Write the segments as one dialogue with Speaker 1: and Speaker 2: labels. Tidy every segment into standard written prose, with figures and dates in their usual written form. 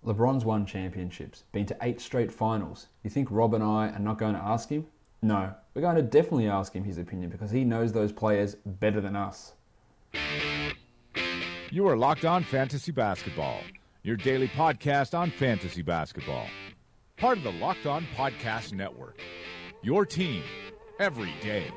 Speaker 1: LeBron's won championships, been to 8 straight finals. You think Rob and I are not going to ask him? No, we're going to definitely ask him his opinion because he knows those players better than us.
Speaker 2: You are Locked On Fantasy Basketball, your daily podcast on fantasy basketball. Part of the Locked On Podcast Network, your team every day.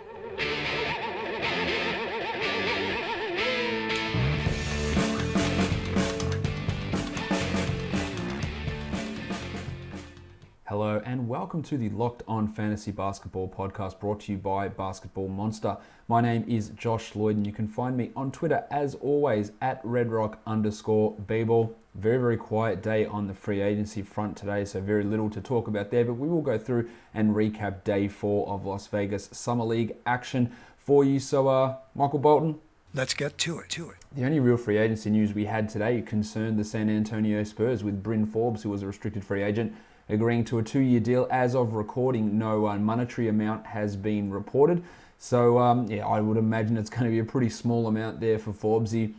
Speaker 1: Hello and welcome to the Locked On Fantasy Basketball podcast brought to you by Basketball Monster. My name is Josh Lloyd and you can find me on Twitter as always at redrock_bball. Very quiet day on the free agency front today, so very little to talk about there, but we will go through and recap day 4 of Las Vegas Summer League action for you. So Michael Bolton,
Speaker 3: let's get to it.
Speaker 1: The only real free agency news we had today concerned the San Antonio Spurs with Bryn Forbes, who was a restricted free agent, agreeing to a 2-year deal. As of recording, no monetary amount has been reported. So, I would imagine it's going to be a pretty small amount there for Forbesy,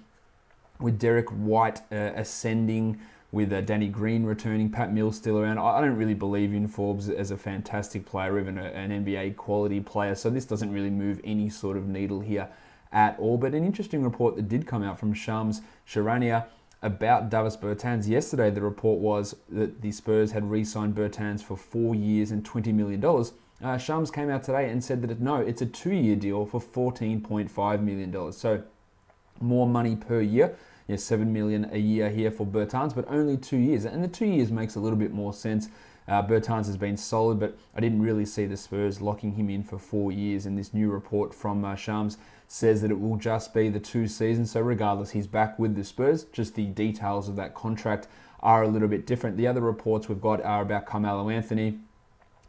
Speaker 1: with Derek White ascending, with Danny Green returning, Pat Mills still around. I don't really believe in Forbes as a fantastic player, even an NBA quality player, so this doesn't really move any sort of needle here at all. But an interesting report that did come out from Shams Charania about Davis Bertans. Yesterday, the report was that the Spurs had re-signed Bertans for 4 years and $20 million. Shams came out today and said that it's a 2-year deal for $14.5 million. So more money per year. Yes, $7 million a year here for Bertans, but only 2 years. And the 2 years makes a little bit more sense. Bertans has been solid, but I didn't really see the Spurs locking him in for 4 years. And this new report from Shams says that it will just be the 2 seasons. So regardless, he's back with the Spurs. Just the details of that contract are a little bit different. The other reports we've got are about Carmelo Anthony.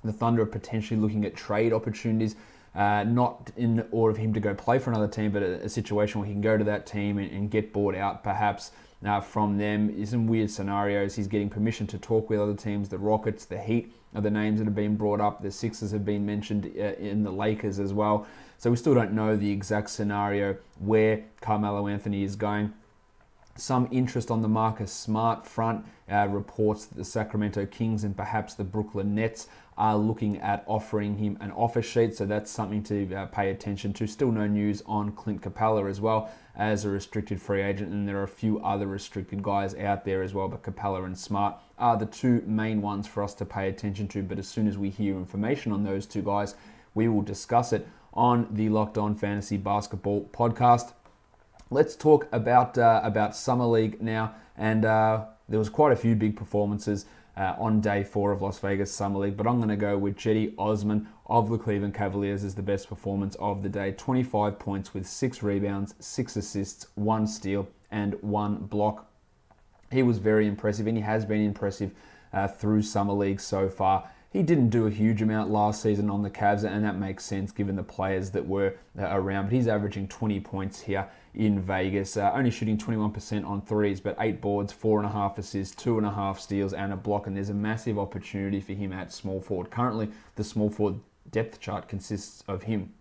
Speaker 1: The Thunder are potentially looking at trade opportunities, not in order for him to go play for another team, but a situation where he can go to that team and get bought out perhaps from them. Some weird scenarios. He's getting permission to talk with other teams. The Rockets, the Heat are the names that have been brought up. The Sixers have been mentioned, in the Lakers as well. So we still don't know the exact scenario where Carmelo Anthony is going. Some interest on the Marcus Smart front. Reports that the Sacramento Kings and perhaps the Brooklyn Nets are looking at offering him an offer sheet. So that's something to pay attention to. Still no news on Clint Capella as well as a restricted free agent. And there are a few other restricted guys out there as well. But Capella and Smart are the 2 main ones for us to pay attention to. But as soon as we hear information on those 2 guys, we will discuss it on the Locked On Fantasy Basketball podcast. Let's talk about Summer League now, and there was quite a few big performances on day 4 of Las Vegas Summer League, but I'm going to go with Cedi Osman of the Cleveland Cavaliers as the best performance of the day. 25 points with 6 rebounds, 6 assists, 1 steal, and 1 block. He was very impressive, and he has been impressive through Summer League so far. He didn't do a huge amount last season on the Cavs, and that makes sense given the players that were around. But he's averaging 20 points here in Vegas, only shooting 21% on threes, but 8 boards, 4.5 assists, 2.5 steals, and a block. And there's a massive opportunity for him at small forward. Currently, the small forward depth chart consists of him.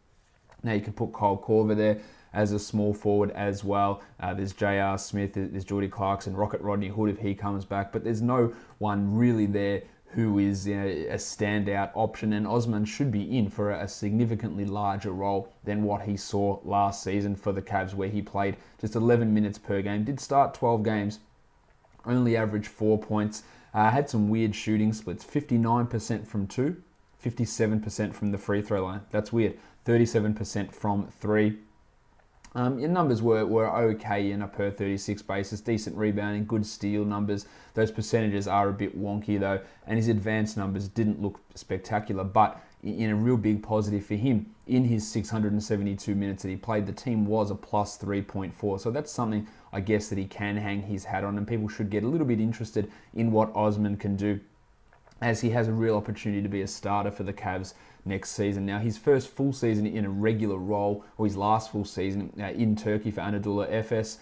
Speaker 1: Now you can put Kyle Korver there as a small forward as well. There's J.R. Smith, there's Jordy Clarkson, Rocket Rodney Hood if he comes back, but there's no one really there who is a standout option, and Osman should be in for a significantly larger role than what he saw last season for the Cavs, where he played just 11 minutes per game, did start 12 games, only averaged 4 points, had some weird shooting splits, 59% from 2, 57% from the free throw line. That's weird. 37% from 3. Your numbers were okay in a per 36 basis, decent rebounding, good steal numbers. Those percentages are a bit wonky though, and his advanced numbers didn't look spectacular, but in a real big positive for him, in his 672 minutes that he played, the team was a plus 3.4. So that's something I guess that he can hang his hat on, and people should get a little bit interested in what Osman can do, as he has a real opportunity to be a starter for the Cavs next season. Now, his first full season in a regular role, or his last full season in Turkey for Anadolu Efes,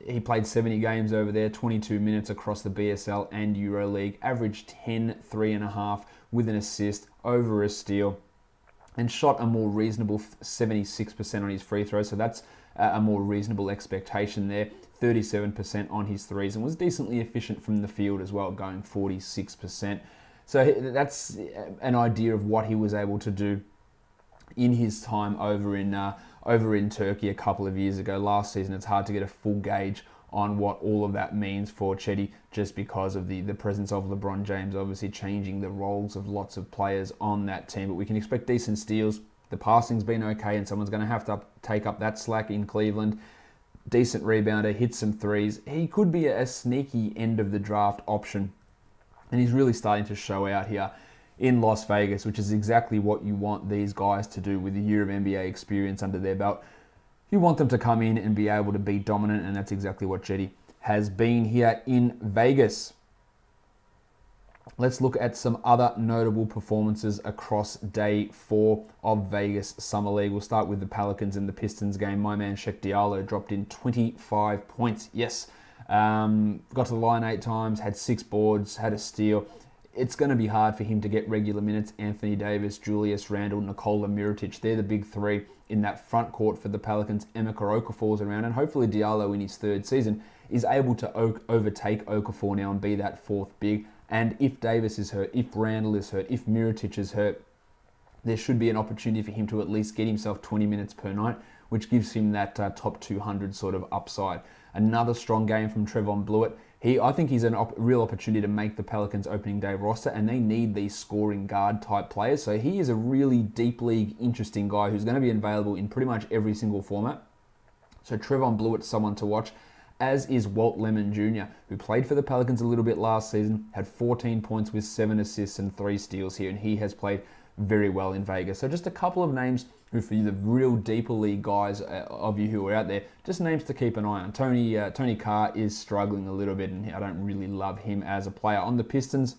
Speaker 1: he played 70 games over there, 22 minutes across the BSL and EuroLeague, averaged 10, 3.5 with an assist, over a steal, and shot a more reasonable 76% on his free throws. So that's a more reasonable expectation there. 37% on his threes and was decently efficient from the field as well, going 46%. So that's an idea of what he was able to do in his time over in Turkey a couple of years ago. Last season, it's hard to get a full gauge on what all of that means for Cedi, just because of the presence of LeBron James obviously changing the roles of lots of players on that team. But we can expect decent steals. The passing's been okay, and someone's going to have to take up that slack in Cleveland. Decent rebounder, hits some threes. He could be a sneaky end of the draft option, and he's really starting to show out here in Las Vegas, which is exactly what you want these guys to do with a year of NBA experience under their belt. You want them to come in and be able to be dominant, and that's exactly what Cedi has been here in Vegas. Let's look at some other notable performances across day 4 of Vegas Summer League. We'll start with the Pelicans and the Pistons game. My man Shai Diallo dropped in 25 points. Yes, got to the line 8 times, had 6 boards, had a steal. It's going to be hard for him to get regular minutes. Anthony Davis, Julius Randle, Nikola Mirotic, they're the big 3 in that front court for the Pelicans. Emeka Okafor's around, and hopefully Diallo in his 3rd season is able to overtake Okafor now and be that 4th big. And if Davis is hurt, if Randle is hurt, if Mirotic is hurt, there should be an opportunity for him to at least get himself 20 minutes per night, which gives him that top 200 sort of upside. Another strong game from Trevon Blewett. I think he's a real opportunity to make the Pelicans opening day roster, and they need these scoring guard type players. So he is a really deep league interesting guy who's going to be available in pretty much every single format. So Trevon Blewett's someone to watch, as is Walt Lemon Jr., who played for the Pelicans a little bit last season, had 14 points with 7 assists and 3 steals here, and he has played very well in Vegas. So just a couple of names who, for you, the real deeper league guys of you who are out there, just names to keep an eye on. Tony Carr is struggling a little bit, and I don't really love him as a player. On the Pistons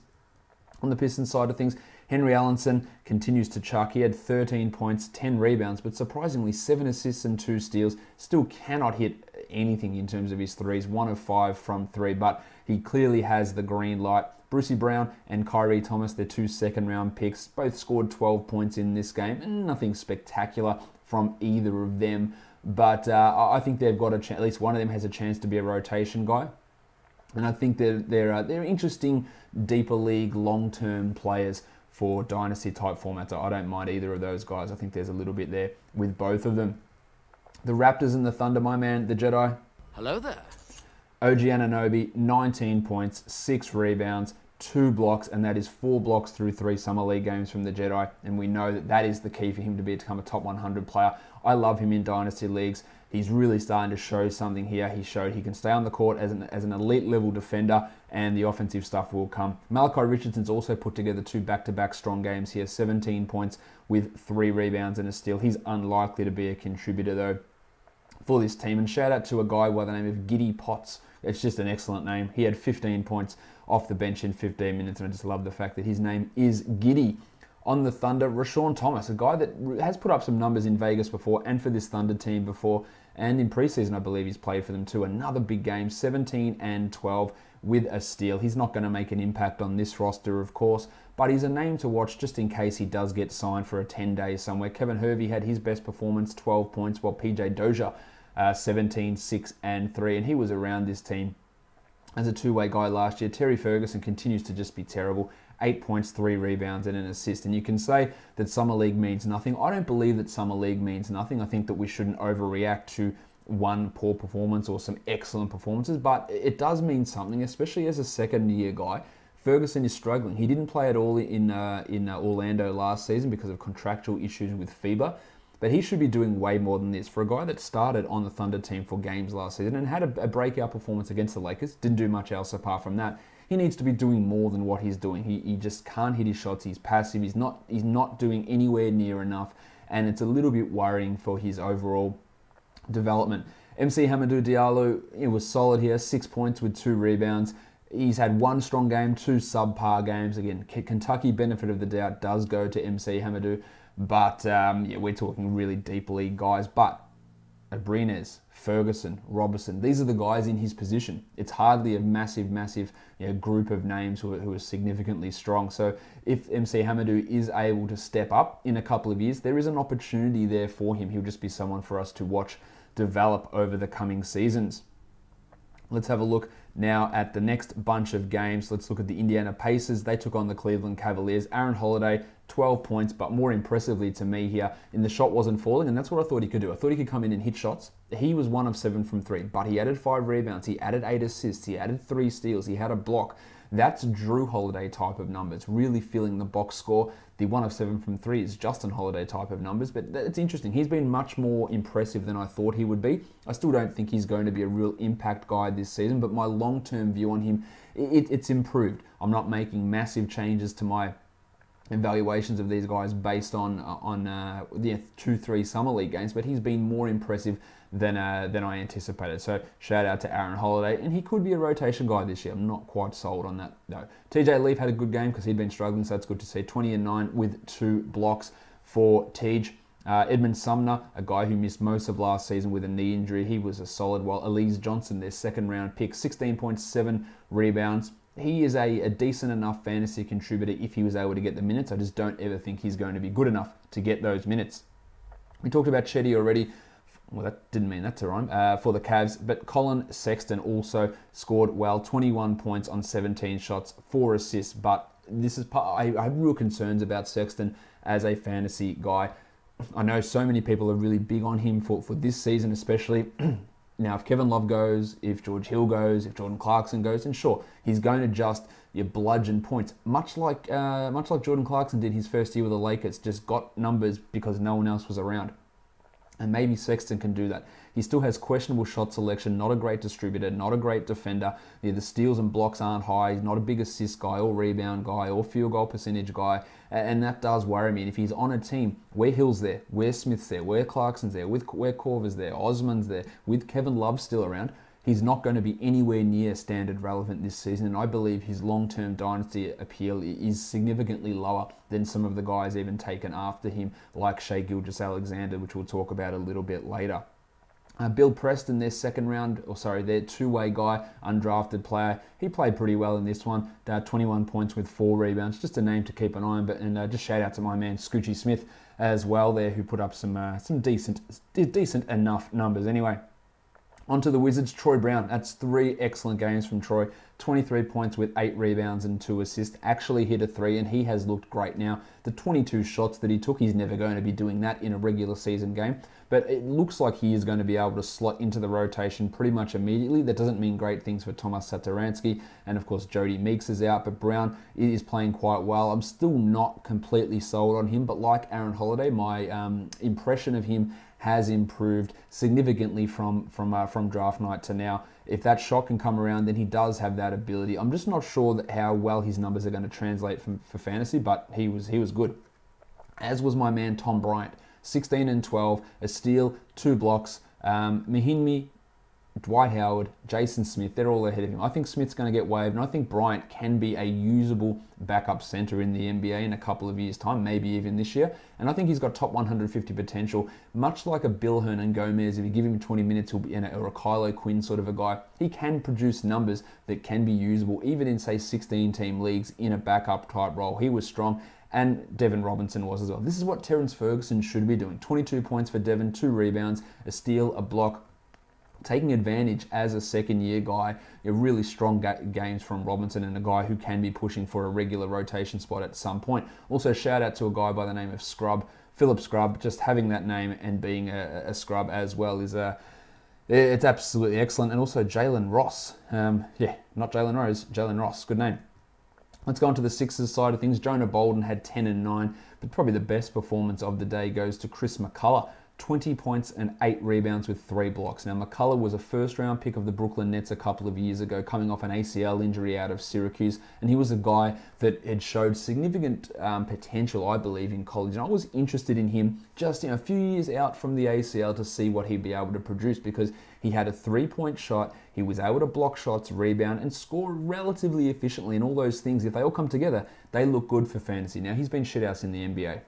Speaker 1: side of things, Henry Allenson continues to chuck. He had 13 points, 10 rebounds, but surprisingly 7 assists and 2 steals. Still cannot hit anything in terms of his threes, 1 of 5 from 3, but he clearly has the green light. Brucey Brown and Kyrie Thomas, their 2 second-round picks, both scored 12 points in this game. Nothing spectacular from either of them, but I think they've got at least one of them has a chance to be a rotation guy. And I think they're interesting, deeper league, long-term players for dynasty-type formats. I don't mind either of those guys. I think there's a little bit there with both of them. The Raptors and the Thunder, my man, the Jedi.
Speaker 3: Hello there.
Speaker 1: OG Anunoby, 19 points, 6 rebounds, 2 blocks, and that is 4 blocks through 3 Summer League games from the Jedi. And we know that that is the key for him to become a top 100 player. I love him in dynasty leagues. He's really starting to show something here. He showed he can stay on the court as an elite level defender, and the offensive stuff will come. Malachi Richardson's also put together 2 back-to-back strong games here, 17 points with 3 rebounds and a steal. He's unlikely to be a contributor though for this team. And shout out to a guy by the name of Giddy Potts. It's just an excellent name. He had 15 points off the bench in 15 minutes, and I just love the fact that his name is Giddy. On the Thunder, Rashawn Thomas, a guy that has put up some numbers in Vegas before and for this Thunder team before, and in preseason I believe he's played for them too. Another big game, 17 and 12 with a steal. He's not going to make an impact on this roster, of course, but he's a name to watch just in case he does get signed for a 10 days somewhere. Kevin Hervey had his best performance, 12 points, while PJ Dozier 17, 6, and 3, and he was around this team as a two-way guy last year. Terry Ferguson continues to just be terrible. 8 points, 3 rebounds, and an assist. And you can say that Summer League means nothing. I don't believe that Summer League means nothing. I think that we shouldn't overreact to one poor performance or some excellent performances, but it does mean something, especially as a second-year guy. Ferguson is struggling. He didn't play at all in Orlando last season because of contractual issues with FIBA. But he should be doing way more than this. For a guy that started on the Thunder team for games last season and had a breakout performance against the Lakers, didn't do much else apart from that, he needs to be doing more than what he's doing. He just can't hit his shots. He's passive. He's not doing anywhere near enough. And it's a little bit worrying for his overall development. MC Hamidou Diallo, was solid here. 6 points with 2 rebounds. He's had 1 strong game, 2 subpar games. Again, Kentucky benefit of the doubt does go to MC Hamidou. But we're talking really deep league guys. But Abrines, Ferguson, Robertson, these are the guys in his position. It's hardly a massive group of names who are significantly strong. So if MC Hamidou is able to step up in a couple of years, there is an opportunity there for him. He'll just be someone for us to watch develop over the coming seasons. Let's have a look now at the next bunch of games. Let's look at the Indiana Pacers. They took on the Cleveland Cavaliers. Aaron Holiday, 12 points, but more impressively to me here, the shot wasn't falling, and that's what I thought he could do. I thought he could come in and hit shots. He was 1 of 7 from 3, but he added 5 rebounds, he added 8 assists, he added 3 steals, he had a block. That's Drew Holiday type of numbers, really filling the box score. The 1 of 7 from 3 is Justin Holiday type of numbers, but it's interesting. He's been much more impressive than I thought he would be. I still don't think he's going to be a real impact guy this season, but my long-term view on him, it's improved. I'm not making massive changes to my evaluations of these guys based on the 2-3 summer league games, but he's been more impressive than I anticipated. So shout out to Aaron Holiday, and he could be a rotation guy this year. I'm not quite sold on that though. TJ Leaf had a good game because he'd been struggling, so that's good to see. 20 and 9 with 2 blocks for Tej. Edmund Sumner, a guy who missed most of last season with a knee injury, he was a solid. While Elise Johnson, their second round pick, 16.7 rebounds. He is a decent enough fantasy contributor if he was able to get the minutes. I just don't ever think he's going to be good enough to get those minutes. We talked about Cedi already. Well, that didn't mean that to rhyme, for the Cavs. But Colin Sexton also scored well, 21 points on 17 shots, 4 assists. But this is I have real concerns about Sexton as a fantasy guy. I know so many people are really big on him for this season especially. Now, if Kevin Love goes, if George Hill goes, if Jordan Clarkson goes, then sure, he's going to just bludgeon points, much like Jordan Clarkson did his first year with the Lakers, just got numbers because no one else was around. And maybe Sexton can do that. He still has questionable shot selection, not a great distributor, not a great defender. The steals and blocks aren't high. He's not a big assist guy or rebound guy or field goal percentage guy. And that does worry me. And if he's on a team where Hill's there, where Smith's there, where Clarkson's there, where Korver's there, Osman's there, with Kevin Love still around, he's not going to be anywhere near standard relevant this season. And I believe his long-term dynasty appeal is significantly lower than some of the guys even taken after him, like Shai Gilgeous-Alexander, which we'll talk about a little bit later. Bill Preston, their their two-way guy, undrafted player. He played pretty well in this one. 21 points with 4 rebounds. Just a name to keep an eye on. And just shout out to my man Scoochie Smith as well there, who put up some decent enough numbers. Anyway, on to the Wizards. Troy Brown. That's 3 excellent games from Troy. 23 points with 8 rebounds and 2 assists. Actually hit a 3, and he has looked great now. The 22 shots that he took, he's never going to be doing that in a regular season game. But it looks like he is going to be able to slot into the rotation pretty much immediately. That doesn't mean great things for Tomas Satoransky. And of course, Jody Meeks is out, but Brown is playing quite well. I'm still not completely sold on him, but like Aaron Holiday, my impression of him has improved significantly from draft night to now. If that shot can come around, then he does have that ability. I'm just not sure that how well his numbers are going to translate for fantasy, but he was good. As was my man Tom Bryant, 16 and 12, a steal, 2 blocks. Mahinmi, Dwight Howard, Jason Smith, they're all ahead of him. I think Smith's going to get waived, and I think Bryant can be a usable backup center in the NBA in a couple of years' time, maybe even this year. And I think he's got top 150 potential, much like a Bill Hernan-Gomez. If you give him 20 minutes, he'll be or a Kylo Quinn sort of a guy. He can produce numbers that can be usable, even in, say, 16-team leagues in a backup type role. He was strong. And Devin Robinson was as well. This is what Terrence Ferguson should be doing. 22 points for Devin, 2 rebounds, a steal, a block. Taking advantage as a second-year guy, really strong games from Robinson, and a guy who can be pushing for a regular rotation spot at some point. Also, shout out to a guy by the name of Philip Scrub. Just having that name and being a scrub as well is it's absolutely excellent. And also Jalen Ross. Not Jalen Rose, Jalen Ross. Good name. Let's go on to the Sixers side of things. Jonah Bolden had 10 and 9, but probably the best performance of the day goes to Chris McCullough. 20 points and 8 rebounds with 3 blocks. Now, McCullough was a first-round pick of the Brooklyn Nets a couple of years ago, coming off an ACL injury out of Syracuse, and he was a guy that had showed significant potential, I believe, in college. And I was interested in him just a few years out from the ACL to see what he'd be able to produce, because he had a 3-point shot, he was able to block shots, rebound, and score relatively efficiently, and all those things, if they all come together, they look good for fantasy. Now, he's been shithouse in the NBA.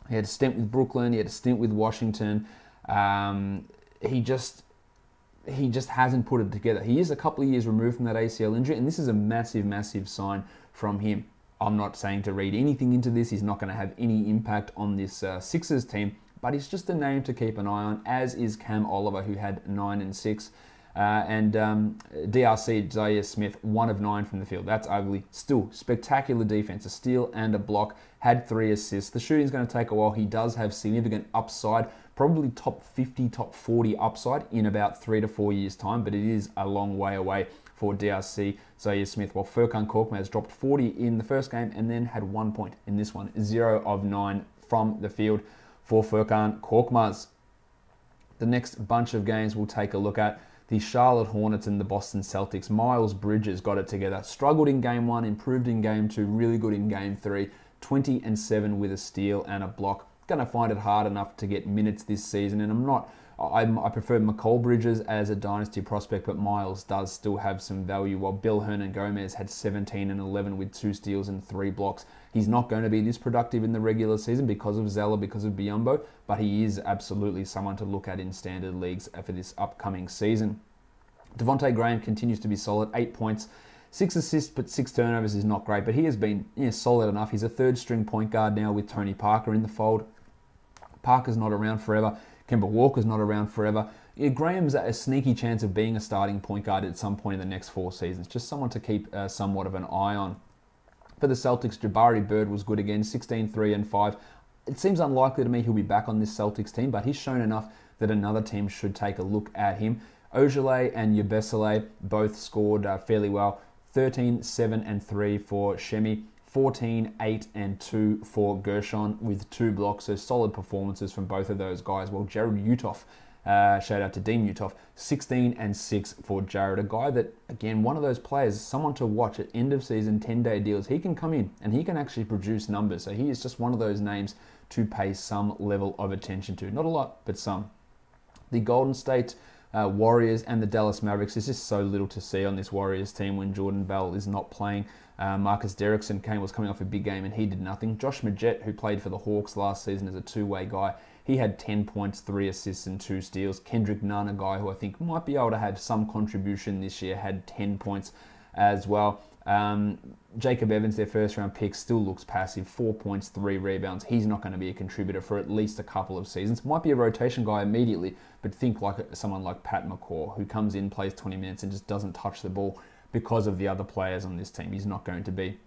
Speaker 1: He had a stint with Brooklyn. He had a stint with Washington. He just hasn't put it together. He is a couple of years removed from that ACL injury, and this is a massive, massive sign from him. I'm not saying to read anything into this. He's not going to have any impact on this Sixers team, but he's just a name to keep an eye on, as is Cam Oliver, who had 9 and 6. And DRC, Zaire Smith, 1 of 9 from the field. That's ugly. Still, spectacular defense, a steal and a block, had 3 assists. The shooting's going to take a while. He does have significant upside, probably top 50, top 40 upside in about 3 to 4 years' time, but it is a long way away for DRC, Zaire Smith, while Furkan Korkmaz dropped 40 in the first game and then had 1 point in this one. 0 of 9 from the field for Furkan Korkmaz. The next bunch of games we'll take a look at: the Charlotte Hornets and the Boston Celtics. Miles Bridges got it together. Struggled in Game 1, improved in Game 2, really good in Game 3. 20 and 7 with a steal and a block. Going to find it hard enough to get minutes this season, and I prefer McCall Bridges as a dynasty prospect, but Miles does still have some value, while Bill Hernan-Gomez had 17 and 11 with 2 steals and 3 blocks. He's not going to be this productive in the regular season because of Zeller, because of Biyombo, but he is absolutely someone to look at in standard leagues for this upcoming season. Devontae Graham continues to be solid, 8 points, 6 assists, but 6 turnovers is not great, but he has been solid enough. He's a third-string point guard now with Tony Parker in the fold. Parker's not around forever. Kemba Walker's not around forever. Graham's a sneaky chance of being a starting point guard at some point in the next 4 seasons. Just someone to keep somewhat of an eye on. For the Celtics, Jabari Bird was good again, 16, 3 and 5. It seems unlikely to me he'll be back on this Celtics team, but he's shown enough that another team should take a look at him. Ojale and Yabesele both scored fairly well. 13, 7 and 3 for Shemi. 14, 8 and 2 for Gershon with 2 blocks. So solid performances from both of those guys. Well, Jared Utoff, shout out to Dean Utoff, 16 and 6 for Jared. A guy that, again, one of those players, someone to watch at end of season 10-day deals. He can come in and he can actually produce numbers. So he is just one of those names to pay some level of attention to. Not a lot, but some. The Golden State Warriors and the Dallas Mavericks. There's just so little to see on this Warriors team when Jordan Bell is not playing. Marcus Derrickson was coming off a big game and he did nothing. Josh Magette, who played for the Hawks last season as a two-way guy, he had 10 points, 3 assists and 2 steals. Kendrick Nunn, a guy who I think might be able to have some contribution this year, had 10 points as well. Jacob Evans, their first-round pick, still looks passive. 4 points, 3 rebounds. He's not going to be a contributor for at least a couple of seasons. Might be a rotation guy immediately, but think like someone like Pat McCaw, who comes in, plays 20 minutes and just doesn't touch the ball because of the other players on this team. He's not going to be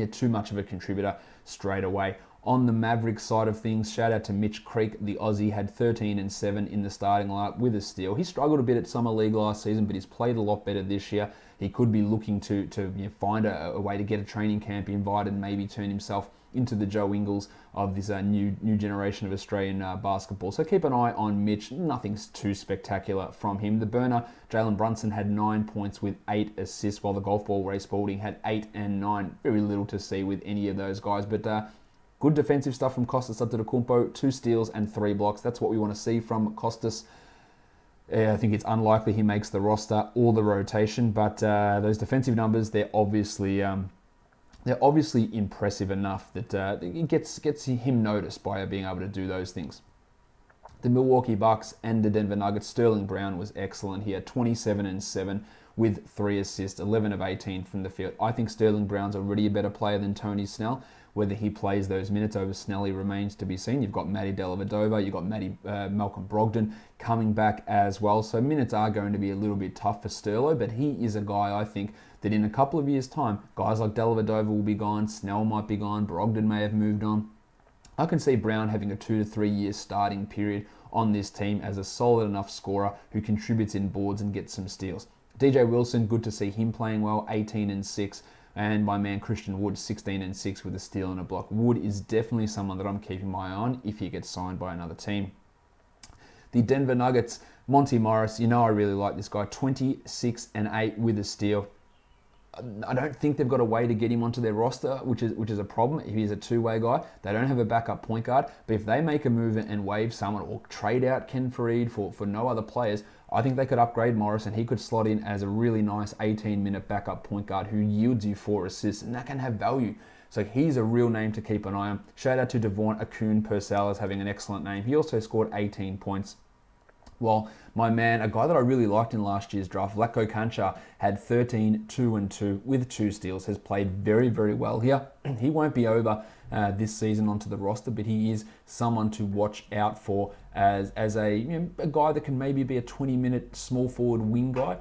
Speaker 1: too much of a contributor straight away. On the Mavericks side of things, shout out to Mitch Creek. The Aussie had 13 and 7 in the starting lineup with a steal. He struggled a bit at Summer League last season, but he's played a lot better this year. He could be looking to find a way to get a training camp invited and maybe turn himself into the Joe Ingles of this new generation of Australian basketball. So keep an eye on Mitch. Nothing's too spectacular from him. The burner, Jalen Brunson, had 9 points with 8 assists, while the golf ball Ray Spalding had 8 and 9. Very little to see with any of those guys, but good defensive stuff from Kostas Antetokounmpo. 2 steals and 3 blocks. That's what we want to see from Kostas. I think it's unlikely he makes the roster or the rotation, but those defensive numbers, they're obviously impressive enough that it gets him noticed by being able to do those things. The Milwaukee Bucks and the Denver Nuggets, Sterling Brown was excellent here, 27 and 7 with 3 assists, 11 of 18 from the field. I think Sterling Brown's already a better player than Tony Snell. Whether he plays those minutes over Snelly remains to be seen. You've got Matty Dellavedova, you've got Malcolm Brogdon coming back as well. So minutes are going to be a little bit tough for Sterlo, but he is a guy, I think, that in a couple of years' time, guys like Dellavedova will be gone, Snell might be gone, Brogdon may have moved on. I can see Brown having a 2 to 3 year starting period on this team as a solid enough scorer who contributes in boards and gets some steals. DJ Wilson, good to see him playing well, 18 and 6. And my man Christian Wood, 16 and 6 with a steal and a block. Wood is definitely someone that I'm keeping my eye on if he gets signed by another team. The Denver Nuggets, Monty Morris, I really like this guy, 26 and 8 with a steal. I don't think they've got a way to get him onto their roster, which is a problem. If he's a two-way guy, they don't have a backup point guard. But if they make a move and waive someone or trade out Ken Fareed for no other players, I think they could upgrade Morris and he could slot in as a really nice 18-minute backup point guard who yields you 4 assists, and that can have value. So he's a real name to keep an eye on. Shout out to Devon Akun Purcell as having an excellent name. He also scored 18 points. Well, my man, a guy that I really liked in last year's draft, Vlatko Cancar, had 13, 2 and 2 with 2 steals, has played very, very well here. He won't be over this season onto the roster, but he is someone to watch out for as a guy that can maybe be a 20-minute small forward wing guy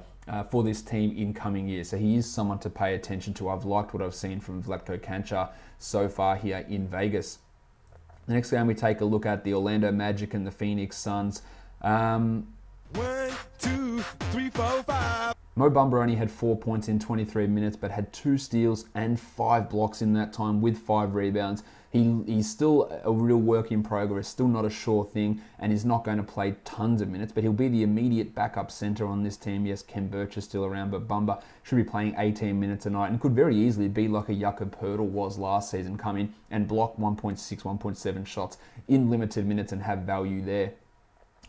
Speaker 1: for this team in coming years. So he is someone to pay attention to. I've liked what I've seen from Vlatko Cancar so far here in Vegas. The next game we take a look at the Orlando Magic and the Phoenix Suns. 1, 2, 3, 4, 5. Mo Bamba only had 4 points in 23 minutes, but had 2 steals and 5 blocks in that time with 5 rebounds. He's still a real work in progress, still not a sure thing, and is not going to play tons of minutes, but he'll be the immediate backup center on this team. Yes, Ken Birch is still around, but Bamba should be playing 18 minutes a night and could very easily be like a Jakob Poeltl was last season, come in and block 1.6, 1.7 shots in limited minutes and have value there.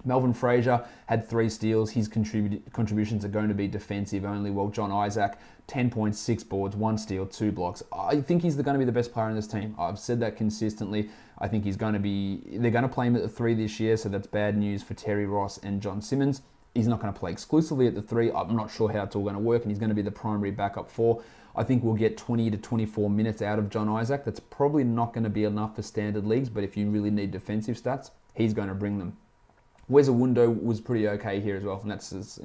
Speaker 1: Melvin Frazier had 3 steals. His contributions are going to be defensive only, while John Isaac, 10.6 boards, 1 steal, 2 blocks. I think he's going to be the best player in this team. I've said that consistently. I think they're going to play him at the 3 this year, so that's bad news for Terry Ross and John Simmons. He's not going to play exclusively at the 3. I'm not sure how it's all going to work, and he's going to be the primary backup 4. I think we'll get 20 to 24 minutes out of John Isaac. That's probably not going to be enough for standard leagues, but if you really need defensive stats, he's going to bring them. Wes Iwundu was pretty okay here as well, and that's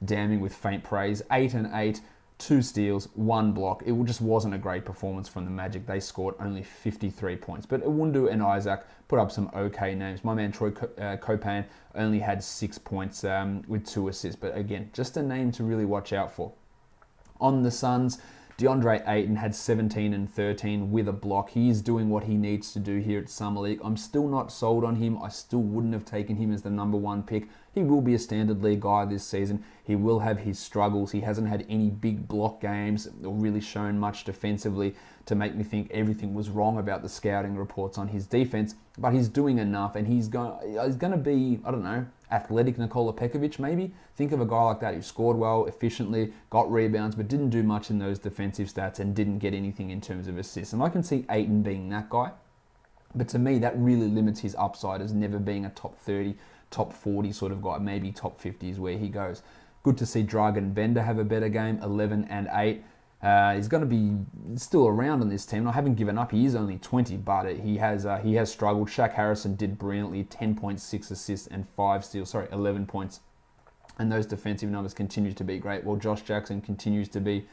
Speaker 1: damning with faint praise. 8 and 8, 2 steals, 1 block. It just wasn't a great performance from the Magic. They scored only 53 points. But Iwundu and Isaac put up some okay names. My man Troy Copan only had 6 points with 2 assists. But again, just a name to really watch out for. On the Suns, DeAndre Ayton had 17 and 13 with a block. He is doing what he needs to do here at Summer League. I'm still not sold on him. I still wouldn't have taken him as the number 1 pick. He will be a standard league guy this season. He will have his struggles. He hasn't had any big block games or really shown much defensively to make me think everything was wrong about the scouting reports on his defense. But he's doing enough, and he's going to be, I don't know, athletic Nikola Pekovic maybe. Think of a guy like that who scored well, efficiently, got rebounds, but didn't do much in those defensive stats and didn't get anything in terms of assists. And I can see Ayton being that guy. But to me, that really limits his upside as never being a top 30, top 40 sort of guy. Maybe top 50 is where he goes. Good to see Dragan Bender have a better game, 11 and 8. He's going to be still around on this team. I haven't given up. He is only 20, but he has struggled. Shaq Harrison did brilliantly, 10.6 assists and 11 points. And those defensive numbers continue to be great. While Josh Jackson continues to be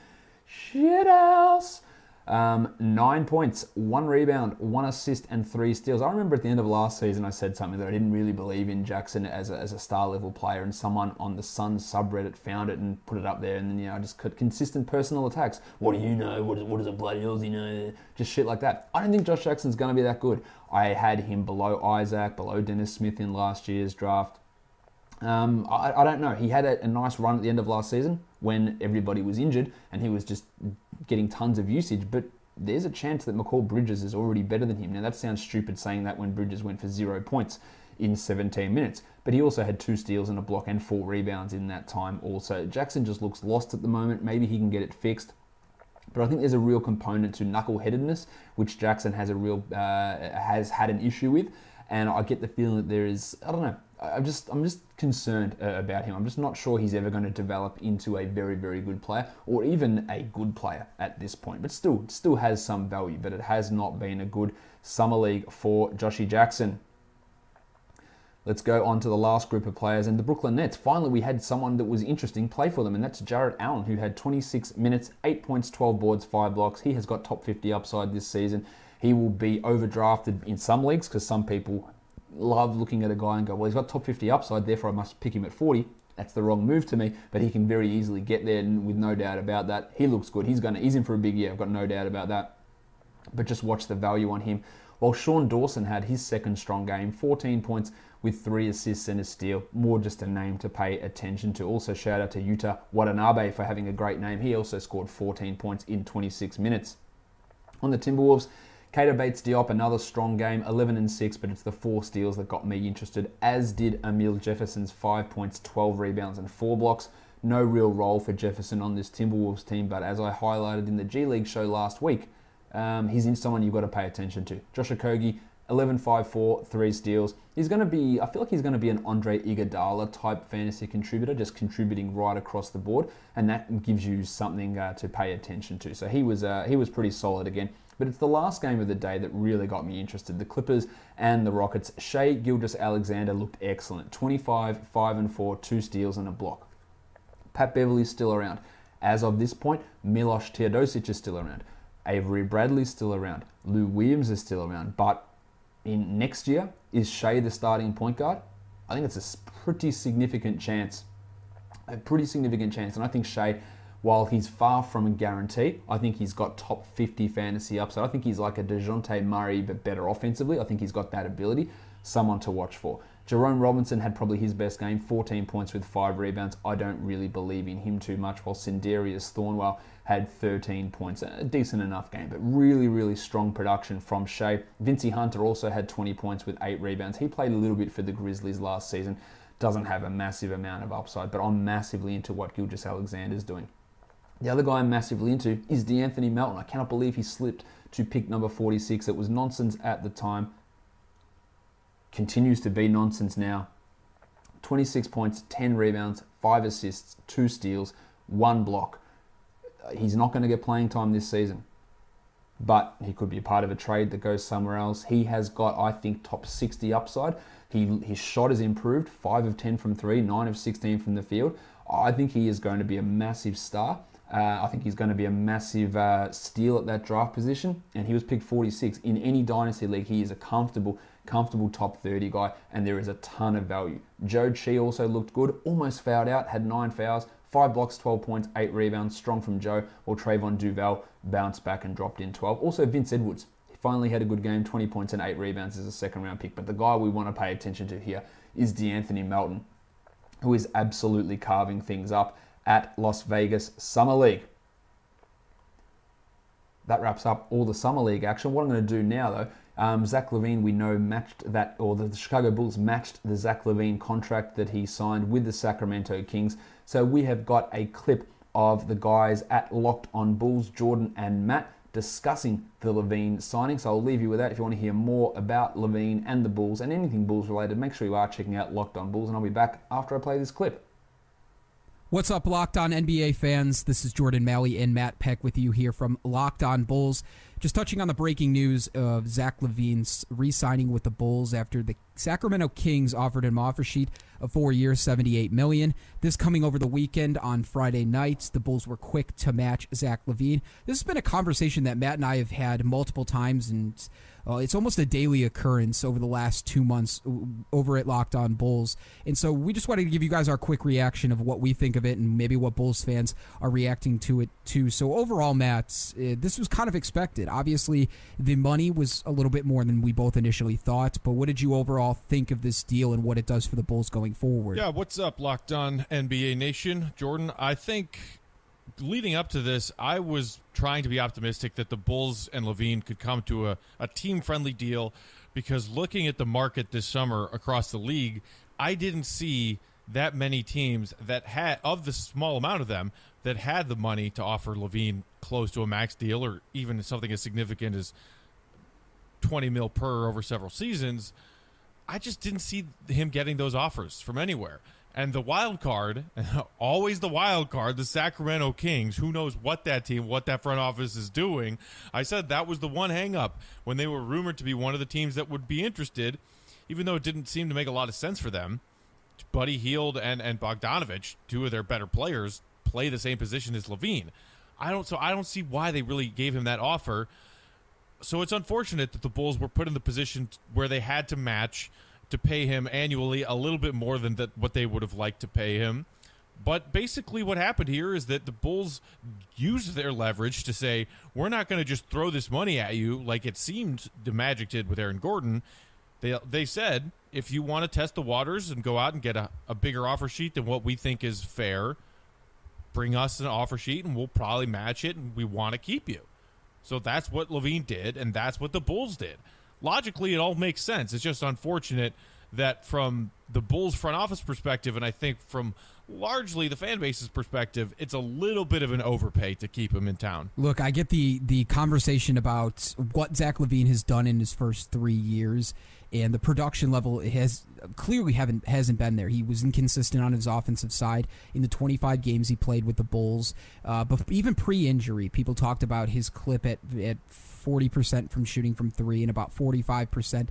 Speaker 1: shit house. 9 points, 1 rebound, 1 assist, and 3 steals. I remember at the end of last season I said something that I didn't really believe in Jackson as a star level player, and someone on the Suns subreddit found it and put it up there, and then I just got consistent personal attacks. What do you know? What does a bloody Aussie know? Just shit like that. I don't think Josh Jackson's going to be that good. I had him below Isaac, below Dennis Smith in last year's draft. I don't know. He had a nice run at the end of last season when everybody was injured and he was just getting tons of usage, but there's a chance that McCall Bridges is already better than him. Now, that sounds stupid saying that when Bridges went for 0 points in 17 minutes, but he also had 2 steals and a block and 4 rebounds in that time also. Jackson just looks lost at the moment. Maybe he can get it fixed. But I think there's a real component to knuckleheadedness, which Jackson has has had an issue with, and I get the feeling that there is, I don't know, I'm just concerned about him. I'm just not sure he's ever going to develop into a very, very good player, or even a good player at this point. But still has some value, but it has not been a good summer league for Joshy Jackson. Let's go on to the last group of players, and the Brooklyn Nets. Finally, we had someone that was interesting play for them, and that's Jarrett Allen, who had 26 minutes, 8 points, 12 boards, 5 blocks. He has got top 50 upside this season. He will be overdrafted in some leagues because some people love looking at a guy and go, well, he's got top 50 upside, therefore I must pick him at 40. That's the wrong move to me, but he can very easily get there, and with no doubt about that. He looks good. He's in for a big year. I've got no doubt about that. But just watch the value on him. While Sean Dawson had his second strong game, 14 points with 3 assists and a steal. More just a name to pay attention to. Also, shout out to Yuta Watanabe for having a great name. He also scored 14 points in 26 minutes. On the Timberwolves, Keita Bates-Diop, another strong game, 11 and 6, but it's the 4 steals that got me interested, as did Emile Jefferson's 5 points, 12 rebounds, and 4 blocks. No real role for Jefferson on this Timberwolves team, but as I highlighted in the G League show last week, he's someone you've got to pay attention to. Josh Okogie, 11, 5, 4, 3 steals. He's going to be, I feel like he's going to be an Andre Iguodala type fantasy contributor, just contributing right across the board, and that gives you something to pay attention to. So he was pretty solid again. But it's the last game of the day that really got me interested. The Clippers and the Rockets. Shai Gilgeous-Alexander looked excellent. 25, 5 and 4, 2 steals and a block. Pat Beverly's still around. As of this point, Milos Teodosic is still around. Avery Bradley's still around. Lou Williams is still around. But in next year, is Shai the starting point guard? I think it's a pretty significant chance. And I think Shai, while he's far from a guarantee, I think he's got top 50 fantasy upside. I think he's like a DeJounte Murray, but better offensively. I think he's got that ability. Someone to watch for. Jerome Robinson had probably his best game, 14 points with 5 rebounds. I don't really believe in him too much, while Sindarius Thornwell had 13 points. A decent enough game, but really, really strong production from Shai. Vincey Hunter also had 20 points with 8 rebounds. He played a little bit for the Grizzlies last season. Doesn't have a massive amount of upside, but I'm massively into what Gilgeous-Alexander's doing. The other guy I'm massively into is De'Anthony Melton. I cannot believe he slipped to pick number 46. It was nonsense at the time. Continues to be nonsense now. 26 points, 10 rebounds, 5 assists, 2 steals, 1 block. He's not going to get playing time this season, but he could be a part of a trade that goes somewhere else. He has got, I think, top 60 upside. His shot has improved, 5 of 10 from 3, 9 of 16 from the field. I think he is going to be a massive star. I think he's going to be a massive steal at that draft position, and he was picked 46. In any dynasty league, he is a comfortable top 30 guy, and there is a ton of value. Joe Chi also looked good, almost fouled out, had 9 fouls, 5 blocks, 12 points, 8 rebounds, strong from Joe, while Trayvon Duval bounced back and dropped in 12. Also, Vince Edwards, he finally had a good game, 20 points and 8 rebounds as a second-round pick, but the guy we want to pay attention to here is De'Anthony Melton, who is absolutely carving things up at Las Vegas Summer League. That wraps up all the Summer League action. What I'm going to do now, though, Zach LaVine, we know, matched that, or the Chicago Bulls matched the Zach LaVine contract that he signed with the Sacramento Kings. So we have got a clip of the guys at Locked On Bulls, Jordan and Matt, discussing the LaVine signing. So I'll leave you with that. If you want to hear more about LaVine and the Bulls and anything Bulls related, make sure you are checking out Locked On Bulls, and I'll be back after I play this clip.
Speaker 3: What's up, Locked On NBA fans? This is Jordan Malley and Matt Peck with you here from Locked On Bulls. Just touching on the breaking news of Zach LaVine's re-signing with the Bulls after the Sacramento Kings offered him an offer sheet of 4 years, $78 million. This coming over the weekend on Friday nights. The Bulls were quick to match Zach LaVine. This has been a conversation that Matt and I have had multiple times, and it's almost a daily occurrence over the last 2 months over at Locked On Bulls. And so we just wanted to give you guys our quick reaction of what we think of it and maybe what Bulls fans are reacting to it too. So overall, Matt, this was kind of expected. Obviously, the money was a little bit more than we both initially thought, but what did you overall think of this deal and what it does for the Bulls going forward?
Speaker 4: Yeah, what's up, Locked On NBA Nation? Jordan, I think leading up to this, I was trying to be optimistic that the Bulls and LaVine could come to a team-friendly deal, because looking at the market this summer across the league, I didn't see that many teams that had, of the small amount of them, that had the money to offer LaVine close to a max deal, or even something as significant as $20 million per over several seasons. I just didn't see him getting those offers from anywhere. And the wild card, always the wild card, the Sacramento Kings, who knows what that team, what that front office is doing. I said that was the one hang-up when they were rumored to be one of the teams that would be interested, even though it didn't seem to make a lot of sense for them. Buddy Hield and Bogdanovich, two of their better players, play the same position as LaVine. I don't see why they really gave him that offer. So it's unfortunate that the Bulls were put in the position where they had to match, to pay him annually a little bit more than what they would have liked to pay him. But basically what happened here is that the Bulls used their leverage to say, we're not going to just throw this money at you like it seemed the Magic did with Aaron Gordon. They said, if you want to test the waters and go out and get a bigger offer sheet than what we think is fair, bring us an offer sheet and we'll probably match it, and we want to keep you. So that's what LaVine did, and that's what the Bulls did. Logically, it all makes sense. It's just unfortunate that from the Bulls front office perspective, and I think from largely the fan base's perspective, it's a little bit of an overpay to keep him in town.
Speaker 3: Look, I get the conversation about what Zach LaVine has done in his first 3 years, and the production level has clearly hasn't been there. He was inconsistent on his offensive side in the 25 games he played with the Bulls. But even pre-injury, people talked about his clip at 40% from shooting from three and about 45%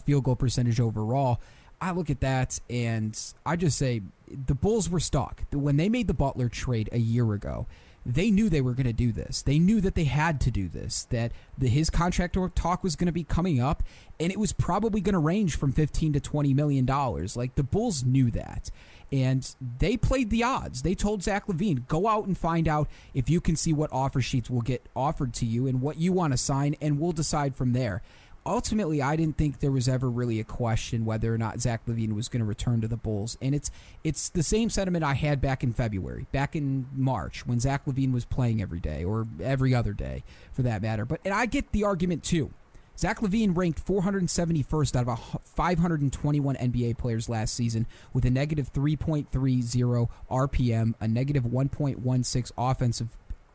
Speaker 3: field goal percentage overall. I look at that and I just say the Bulls were stuck. When they made the Butler trade a year ago, they knew they were going to do this. They knew that they had to do this, that his contract talk was going to be coming up, and it was probably going to range from $15 to $20 million. Like, the Bulls knew that, and they played the odds. They told Zach LaVine, go out and find out if you can see what offer sheets will get offered to you and what you want to sign, and we'll decide from there. Ultimately, I didn't think there was ever really a question whether or not Zach LaVine was going to return to the Bulls. And it's the same sentiment I had back in February, back in March, when Zach LaVine was playing every day, or every other day, for that matter. And I get the argument, too. Zach LaVine ranked 471st out of 521 NBA players last season with a negative 3.30 RPM, a negative 1.16 offensive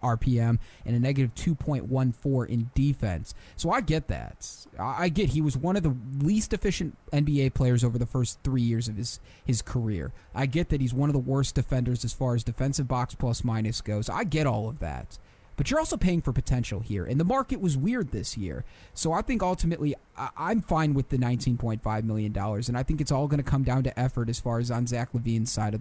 Speaker 3: RPM, and a negative 2.14 in defense. So I get that. I get he was one of the least efficient NBA players over the first 3 years of his career. I get that he's one of the worst defenders as far as defensive box plus minus goes. I get all of that. But you're also paying for potential here, and the market was weird this year. So I think ultimately I'm fine with the $19.5 million, and I think it's all going to come down to effort as far as on Zach LaVine's side of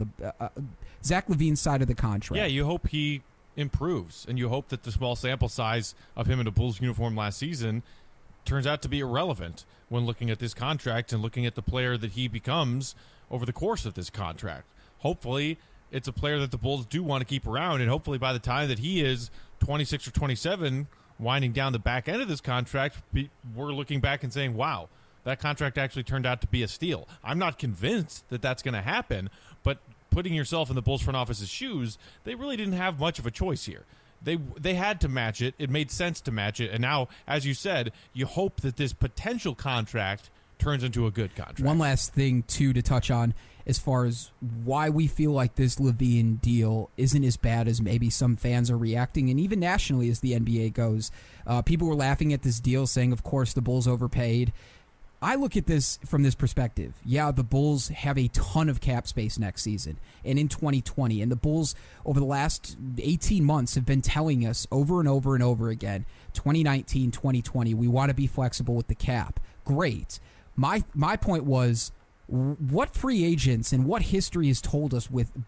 Speaker 3: the contract.
Speaker 4: Yeah, you hope he improves, and you hope that the small sample size of him in a Bulls uniform last season turns out to be irrelevant when looking at this contract and looking at the player that he becomes over the course of this contract. Hopefully it's a player that the Bulls do want to keep around, and hopefully by the time that he is 26 or 27, winding down the back end of this contract, we're looking back and saying, wow, that contract actually turned out to be a steal. I'm not convinced that that's going to happen, but putting yourself in the Bulls front office's shoes, they really didn't have much of a choice here. They had to match it. It made sense to match it. And now, as you said, you hope that this potential contract turns into a good contract.
Speaker 3: One last thing, too, to touch on as far as why we feel like this LaVine deal isn't as bad as maybe some fans are reacting, and even nationally as the NBA goes. People were laughing at this deal, saying, of course, the Bulls overpaid. I look at this from this perspective. Yeah, the Bulls have a ton of cap space next season and in 2020. And the Bulls, over the last 18 months, have been telling us over and over and over again, 2019, 2020, we want to be flexible with the cap. Great. My point was, what free agents and what history has told us with the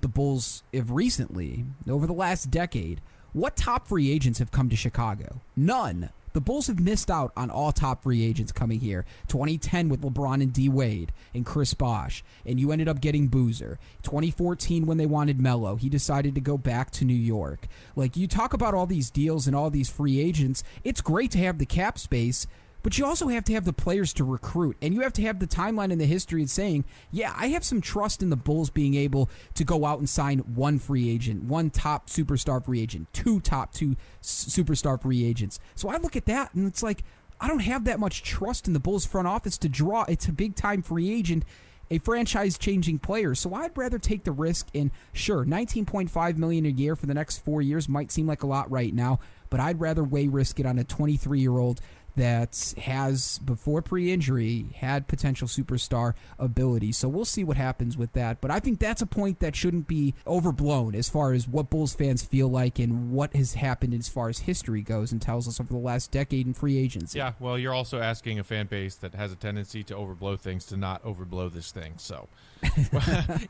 Speaker 3: Bulls of recently, over the last decade, what top free agents have come to Chicago? None. The Bulls have missed out on all top free agents coming here. 2010 with LeBron and D. Wade and Chris Bosh, and you ended up getting Boozer. 2014 when they wanted Melo, he decided to go back to New York. Like, you talk about all these deals and all these free agents, it's great to have the cap space, but you also have to have the players to recruit, and you have to have the timeline and the history of saying, yeah, I have some trust in the Bulls being able to go out and sign one free agent, one top superstar free agent, two superstar free agents. So I look at that, and it's like, I don't have that much trust in the Bulls front office to draw. It's a big-time free agent, a franchise-changing player. So I'd rather take the risk, and sure, $19.5 million a year for the next 4 years might seem like a lot right now, but I'd rather risk it on a 23-year-old that has, before pre-injury, had potential superstar ability. So we'll see what happens with that. But I think that's a point that shouldn't be overblown as far as what Bulls fans feel like and what has happened as far as history goes and tells us over the last decade in free agency.
Speaker 4: Yeah, well, you're also asking a fan base that has a tendency to overblow things to not overblow this thing. So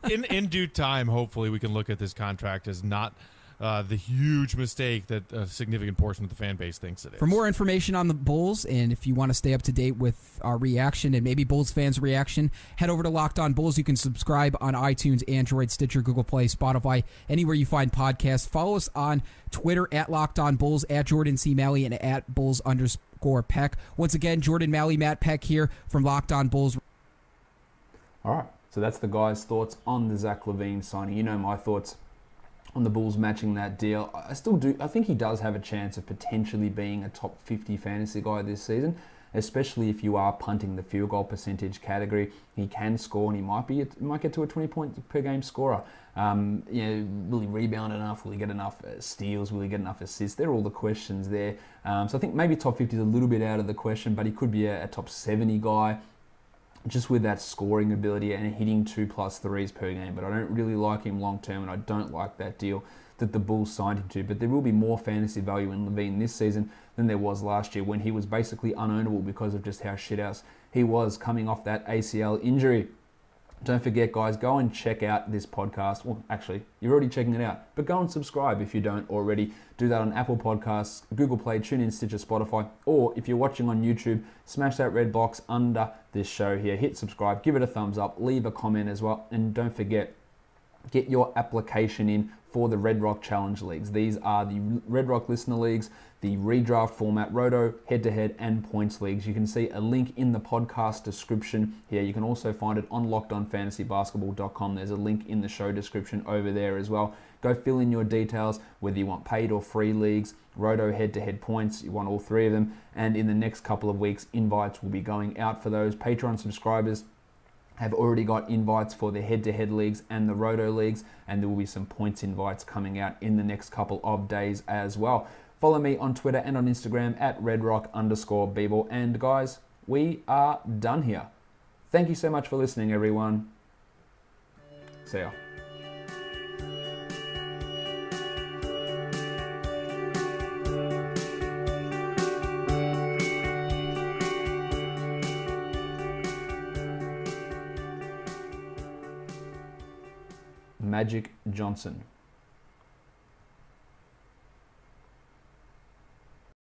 Speaker 4: in due time, hopefully we can look at this contract as not the huge mistake that a significant portion of the fan base thinks it is.
Speaker 3: For more information on the Bulls, and if you want to stay up to date with our reaction and maybe Bulls fans' reaction, head over to Locked On Bulls. You can subscribe on iTunes, Android, Stitcher, Google Play, Spotify, anywhere you find podcasts. Follow us on Twitter at Locked On Bulls, at Jordan C. Malley, and at Bulls_Peck. Once again, Jordan Malley, Matt Peck here from Locked On Bulls.
Speaker 1: All right, so that's the guys' thoughts on the Zach LaVine signing. You know my thoughts on the Bulls matching that deal. I think he does have a chance of potentially being a top 50 fantasy guy this season. especially if you are punting the field goal percentage category. He can score, and he might get to a 20-point per game scorer. Will he rebound enough? Will he get enough steals? Will he get enough assists? They're all the questions there. So I think maybe top 50 is a little bit out of the question, but he could be a top 70 guy, just with that scoring ability and hitting 2+ threes per game. But I don't really like him long term, and I don't like that deal that the Bulls signed him to. But there will be more fantasy value in LaVine this season than there was last year, when he was basically unownable because of just how shithouse he was coming off that ACL injury. Don't forget, guys, go and check out this podcast. Well, actually, you're already checking it out, but go and subscribe if you don't already. Do that on Apple Podcasts, Google Play, TuneIn, Stitcher, Spotify, or if you're watching on YouTube, smash that red box under this show here. Hit subscribe, give it a thumbs up, leave a comment as well, and don't forget, get your application in for the Red Rock Challenge Leagues. These are the Red Rock Listener Leagues, the redraft format, roto, head-to-head, and points leagues. You can see a link in the podcast description here. You can also find it on lockedonfantasybasketball.com. There's a link in the show description over there as well. Go fill in your details, whether you want paid or free leagues, roto, head-to-head, points, you want all three of them. And in the next couple of weeks, invites will be going out for those. Patreon subscribers have already got invites for the head-to-head leagues and the roto leagues, and there will be some points invites coming out in the next couple of days as well. Follow me on Twitter and on Instagram at redrock_bball. And guys, we are done here. Thank you so much for listening, everyone. See ya. Magic Johnson.